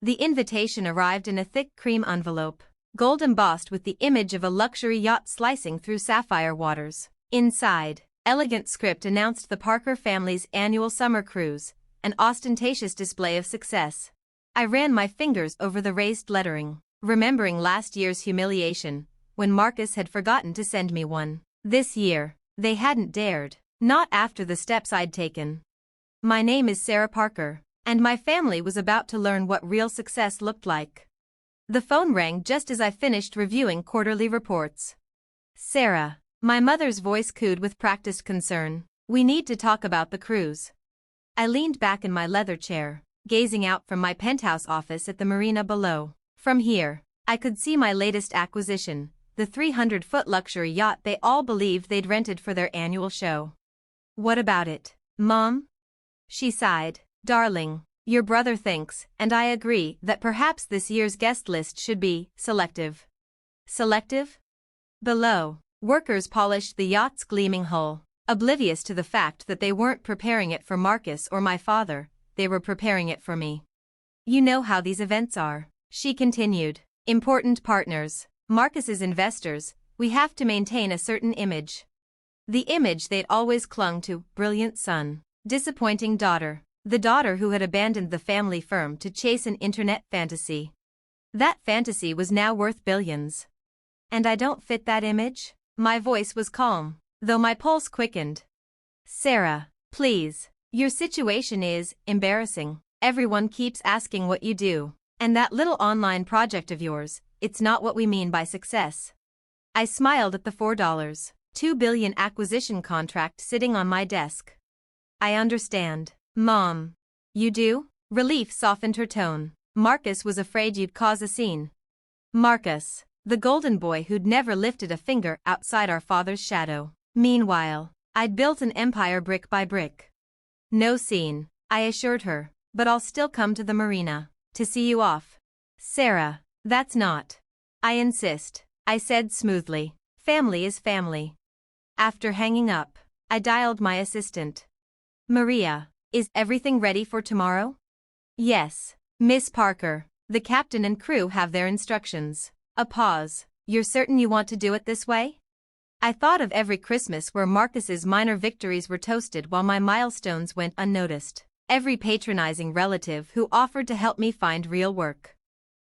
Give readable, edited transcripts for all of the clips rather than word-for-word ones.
The invitation arrived in a thick cream envelope, gold embossed with the image of a luxury yacht slicing through sapphire waters. Inside, elegant script announced the Parker family's annual summer cruise, an ostentatious display of success. I ran my fingers over the raised lettering, remembering last year's humiliation, when Marcus had forgotten to send me one. This year, they hadn't dared, not after the steps I'd taken. My name is Sarah Parker, and my family was about to learn what real success looked like. The phone rang just as I finished reviewing quarterly reports. Sarah, my mother's voice cooed with practiced concern, we need to talk about the cruise. I leaned back in my leather chair, gazing out from my penthouse office at the marina below. From here, I could see my latest acquisition, the 300-foot luxury yacht they all believed they'd rented for their annual show. What about it, Mom? She sighed. Darling, your brother thinks, and I agree, that perhaps this year's guest list should be selective. Selective? Below, workers polished the yacht's gleaming hull, oblivious to the fact that they weren't preparing it for Marcus or my father, they were preparing it for me. You know how these events are, she continued. Important partners, Marcus's investors, we have to maintain a certain image. The image they'd always clung to, brilliant son, disappointing daughter, the daughter who had abandoned the family firm to chase an internet fantasy. That fantasy was now worth billions. And I don't fit that image? My voice was calm, though my pulse quickened. Sarah, please, your situation is embarrassing. Everyone keeps asking what you do. And that little online project of yours, it's not what we mean by success. I smiled at the $4.2 billion acquisition contract sitting on my desk. I understand, Mom. You do? Relief softened her tone. Marcus was afraid you'd cause a scene. Marcus, the golden boy who'd never lifted a finger outside our father's shadow. Meanwhile, I'd built an empire brick by brick. No scene, I assured her, but I'll still come to the marina to see you off. Sarah, that's not. I insist, I said smoothly. Family is family. After hanging up, I dialed my assistant. Maria, is everything ready for tomorrow? Yes, Miss Parker. The captain and crew have their instructions. A pause. You're certain you want to do it this way? I thought of every Christmas where Marcus's minor victories were toasted while my milestones went unnoticed. Every patronizing relative who offered to help me find real work.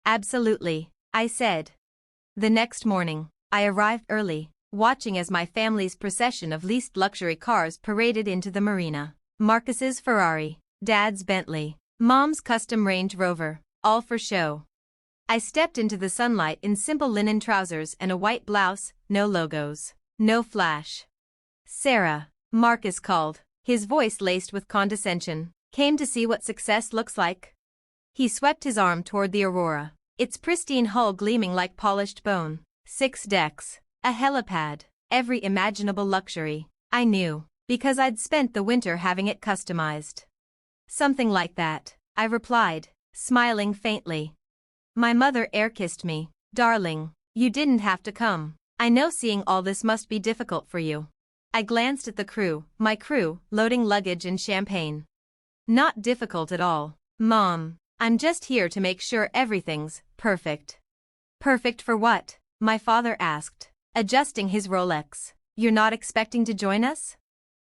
Absolutely, I said. The next morning, I arrived early, watching as my family's procession of leased luxury cars paraded into the marina. Marcus's Ferrari, Dad's Bentley, Mom's custom Range Rover, all for show. I stepped into the sunlight in simple linen trousers and a white blouse, no logos, no flash. Sarah, Marcus called, his voice laced with condescension. Came to see what success looks like? He swept his arm toward the Aurora, its pristine hull gleaming like polished bone. 6 decks, a helipad, every imaginable luxury. I knew, because I'd spent the winter having it customized. Something like that, I replied, smiling faintly. My mother air-kissed me. Darling, you didn't have to come. I know seeing all this must be difficult for you. I glanced at the crew, my crew, loading luggage and champagne. Not difficult at all, Mom. I'm just here to make sure everything's perfect. Perfect for what? My father asked, adjusting his Rolex. You're not expecting to join us?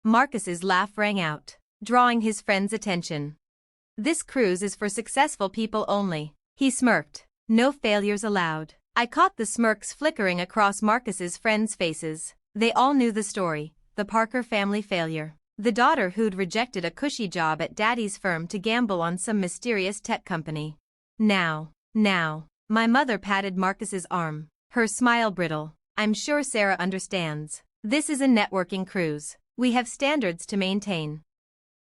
Marcus's laugh rang out, drawing his friend's attention. This cruise is for successful people only. He smirked. No failures allowed. I caught the smirks flickering across Marcus's friends' faces. They all knew the story, the Parker family failure. The daughter who'd rejected a cushy job at daddy's firm to gamble on some mysterious tech company. Now, my mother patted Marcus's arm, her smile brittle. I'm sure Sarah understands. This is a networking cruise. We have standards to maintain.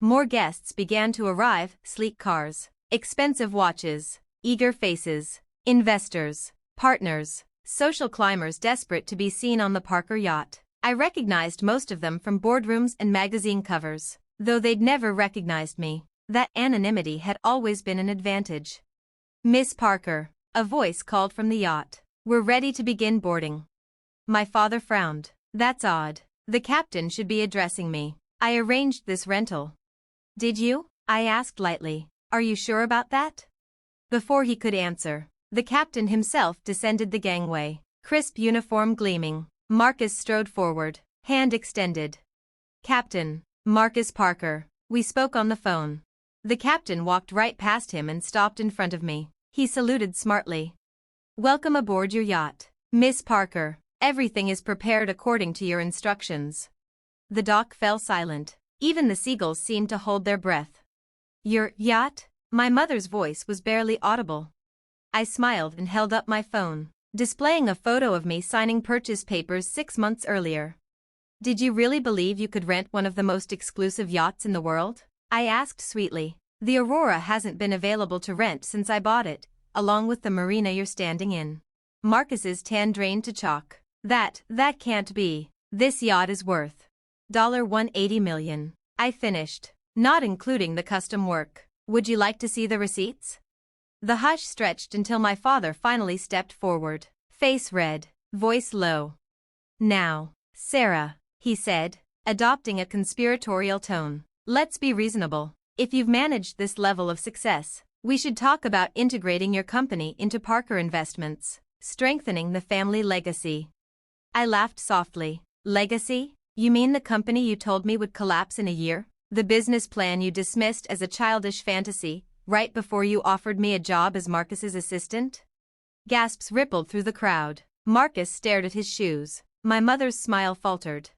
More guests began to arrive, sleek cars, expensive watches, eager faces, investors, partners, social climbers desperate to be seen on the Parker yacht. I recognized most of them from boardrooms and magazine covers, though they'd never recognized me. That anonymity had always been an advantage. Miss Parker, a voice called from the yacht. We're ready to begin boarding. My father frowned. That's odd. The captain should be addressing me. I arranged this rental. Did you? I asked lightly. Are you sure about that? Before he could answer, the captain himself descended the gangway, crisp uniform gleaming. Marcus strode forward, hand extended. "Captain, Marcus Parker." We spoke on the phone. The captain walked right past him and stopped in front of me. He saluted smartly. "Welcome aboard your yacht, Miss Parker. Everything is prepared according to your instructions." The dock fell silent. Even the seagulls seemed to hold their breath. "Your yacht?" My mother's voice was barely audible. I smiled and held up my phone, displaying a photo of me signing purchase papers 6 months earlier. "Did you really believe you could rent one of the most exclusive yachts in the world?" I asked sweetly. "The Aurora hasn't been available to rent since I bought it, along with the marina you're standing in." Marcus's tan drained to chalk. That can't be. This yacht is worth $180 million. I finished, not including the custom work. "Would you like to see the receipts?" The hush stretched until my father finally stepped forward, face red, voice low. "Now, Sarah," he said, adopting a conspiratorial tone, "let's be reasonable. If you've managed this level of success, we should talk about integrating your company into Parker Investments, strengthening the family legacy." I laughed softly. "Legacy? You mean the company you told me would collapse in a year? The business plan you dismissed as a childish fantasy, right before you offered me a job as Marcus's assistant?" Gasps rippled through the crowd. Marcus stared at his shoes. My mother's smile faltered.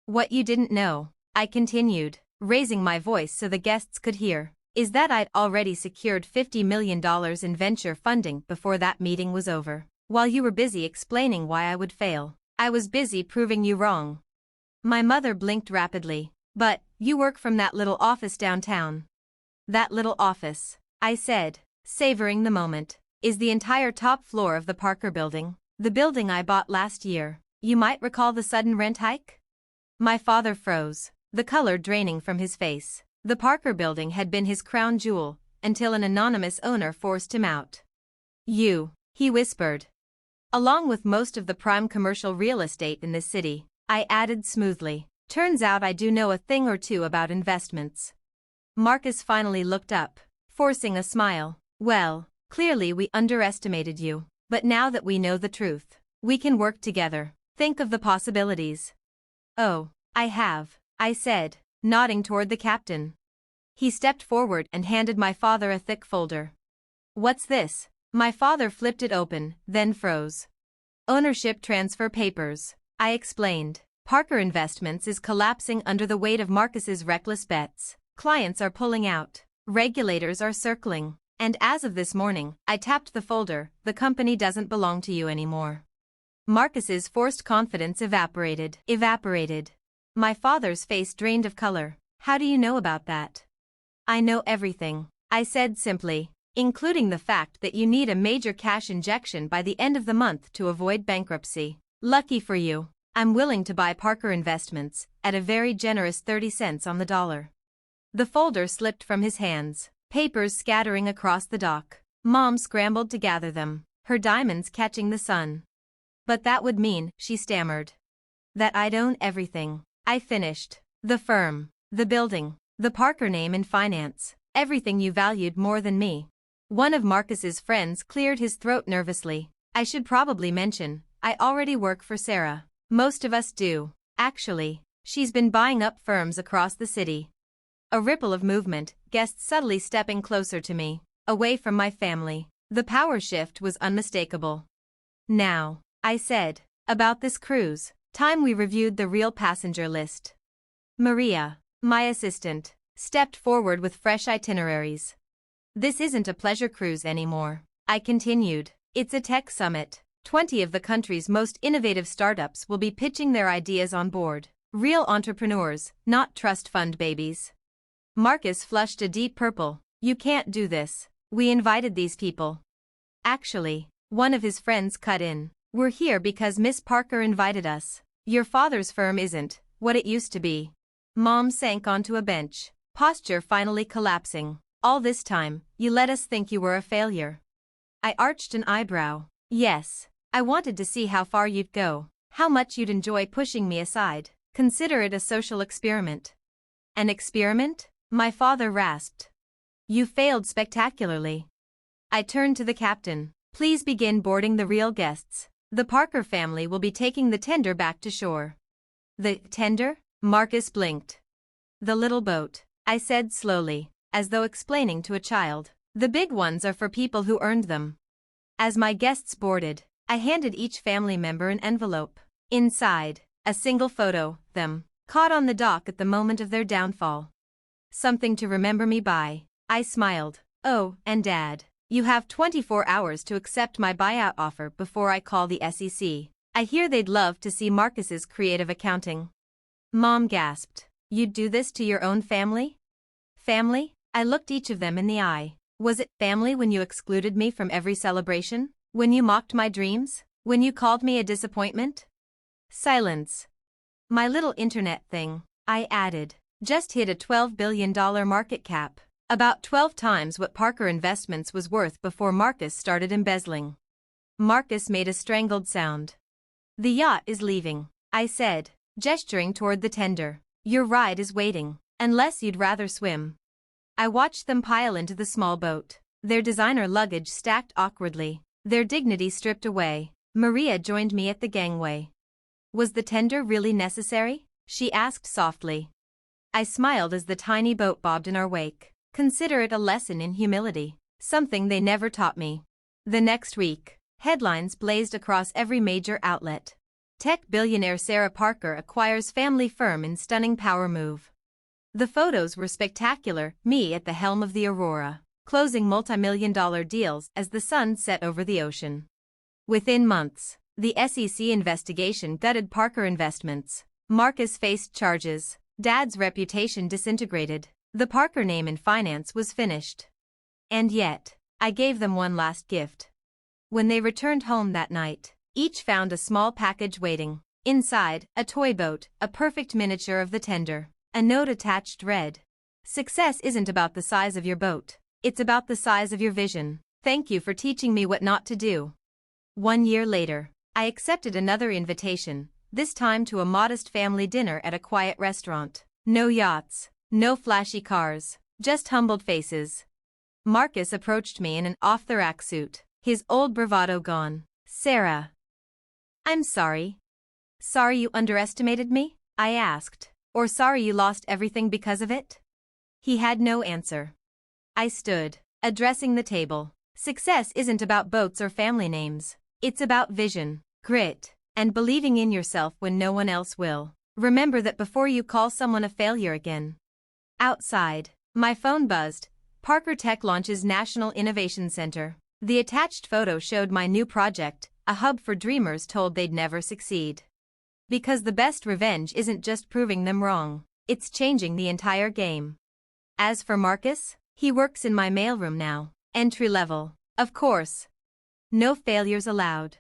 "What you didn't know," I continued, raising my voice so the guests could hear, "is that I'd already secured $50 million in venture funding before that meeting was over. While you were busy explaining why I would fail, I was busy proving you wrong." My mother blinked rapidly. "But, you work from that little office downtown." "That little office," I said, savoring the moment, "is the entire top floor of the Parker building, the building I bought last year. You might recall the sudden rent hike?" My father froze, the color draining from his face. The Parker building had been his crown jewel, until an anonymous owner forced him out. "You," he whispered. "Along with most of the prime commercial real estate in this city," I added smoothly. "Turns out I do know a thing or two about investments." Marcus finally looked up, forcing a smile. "Well, clearly we underestimated you, but now that we know the truth, we can work together. Think of the possibilities." "Oh, I have," I said, nodding toward the captain. He stepped forward and handed my father a thick folder. "What's this?" My father flipped it open, then froze. "Ownership transfer papers," I explained. "Parker Investments is collapsing under the weight of Marcus's reckless bets. Clients are pulling out, regulators are circling, and as of this morning," I tapped the folder, "the company doesn't belong to you anymore." Marcus's forced confidence evaporated. My father's face drained of color. "How do you know about that?" "I know everything," I said simply, "including the fact that you need a major cash injection by the end of the month to avoid bankruptcy. Lucky for you, I'm willing to buy Parker Investments at a very generous 30 cents on the dollar." The folder slipped from his hands, papers scattering across the dock. Mom scrambled to gather them, her diamonds catching the sun. "But that would mean," she stammered, "that I'd own everything." I finished. "The firm, the building, the Parker name in finance, everything you valued more than me." One of Marcus's friends cleared his throat nervously. "I should probably mention, I already work for Sarah." "Most of us do. Actually, she's been buying up firms across the city." A ripple of movement, guests subtly stepping closer to me, away from my family. The power shift was unmistakable. "Now," I said, "about this cruise." Time we reviewed the real passenger list. Maria, my assistant, stepped forward with fresh itineraries. "This isn't a pleasure cruise anymore," I continued. "It's a tech summit. 20 of the country's most innovative startups will be pitching their ideas on board. Real entrepreneurs, not trust fund babies." Marcus flushed a deep purple. "You can't do this. We invited these people." "Actually," one of his friends cut in, "we're here because Miss Parker invited us. Your father's firm isn't what it used to be." Mom sank onto a bench, posture finally collapsing. "All this time, you let us think you were a failure." I arched an eyebrow. "Yes. I wanted to see how far you'd go, how much you'd enjoy pushing me aside. Consider it a social experiment." "An experiment?" my father rasped. "You failed spectacularly." I turned to the captain. Please begin boarding the real guests. The Parker family will be taking the tender back to shore. The tender? Marcus blinked. The little boat, I said slowly, as though explaining to a child. The big ones are for people who earned them. As my guests boarded, I handed each family member an envelope. Inside, a single photo, them, caught on the dock at the moment of their downfall. Something to remember me by. I smiled. Oh, and Dad, you have 24 hours to accept my buyout offer before I call the SEC. I hear they'd love to see Marcus's creative accounting. Mom gasped. You'd do this to your own family? Family? I looked each of them in the eye. Was it family when you excluded me from every celebration? When you mocked my dreams? When you called me a disappointment? Silence. My little internet thing, I added, just hit a $12 billion market cap, about 12 times what Parker Investments was worth before Marcus started embezzling. Marcus made a strangled sound. The yacht is leaving, I said, gesturing toward the tender. Your ride is waiting, unless you'd rather swim. I watched them pile into the small boat, their designer luggage stacked awkwardly, their dignity stripped away. Maria joined me at the gangway. Was the tender really necessary? She asked softly. I smiled as the tiny boat bobbed in our wake. Consider it a lesson in humility, something they never taught me. The next week, headlines blazed across every major outlet. Tech billionaire Sarah Parker acquires family firm in stunning power move. The photos were spectacular, me at the helm of the Aurora, closing multi-million-dollar deals as the sun set over the ocean. Within months, the SEC investigation gutted Parker Investments. Marcus faced charges. Dad's reputation disintegrated. The Parker name in finance was finished. And yet, I gave them one last gift. When they returned home that night, each found a small package waiting. Inside, a toy boat, a perfect miniature of the tender. A note attached read, "Success isn't about the size of your boat. It's about the size of your vision. Thank you for teaching me what not to do." 1 year later, I accepted another invitation, this time to a modest family dinner at a quiet restaurant. No yachts, no flashy cars, just humbled faces. Marcus approached me in an off-the-rack suit, his old bravado gone. "Sarah." "I'm sorry." "Sorry you underestimated me?" I asked. "Or sorry you lost everything because of it?" He had no answer. I stood, addressing the table. Success isn't about boats or family names. It's about vision, grit, and believing in yourself when no one else will. Remember that before you call someone a failure again. Outside, my phone buzzed. Parker Tech launches National Innovation Center. The attached photo showed my new project, a hub for dreamers told they'd never succeed. Because the best revenge isn't just proving them wrong, it's changing the entire game. As for Marcus, he works in my mailroom now, entry level, of course. No failures allowed.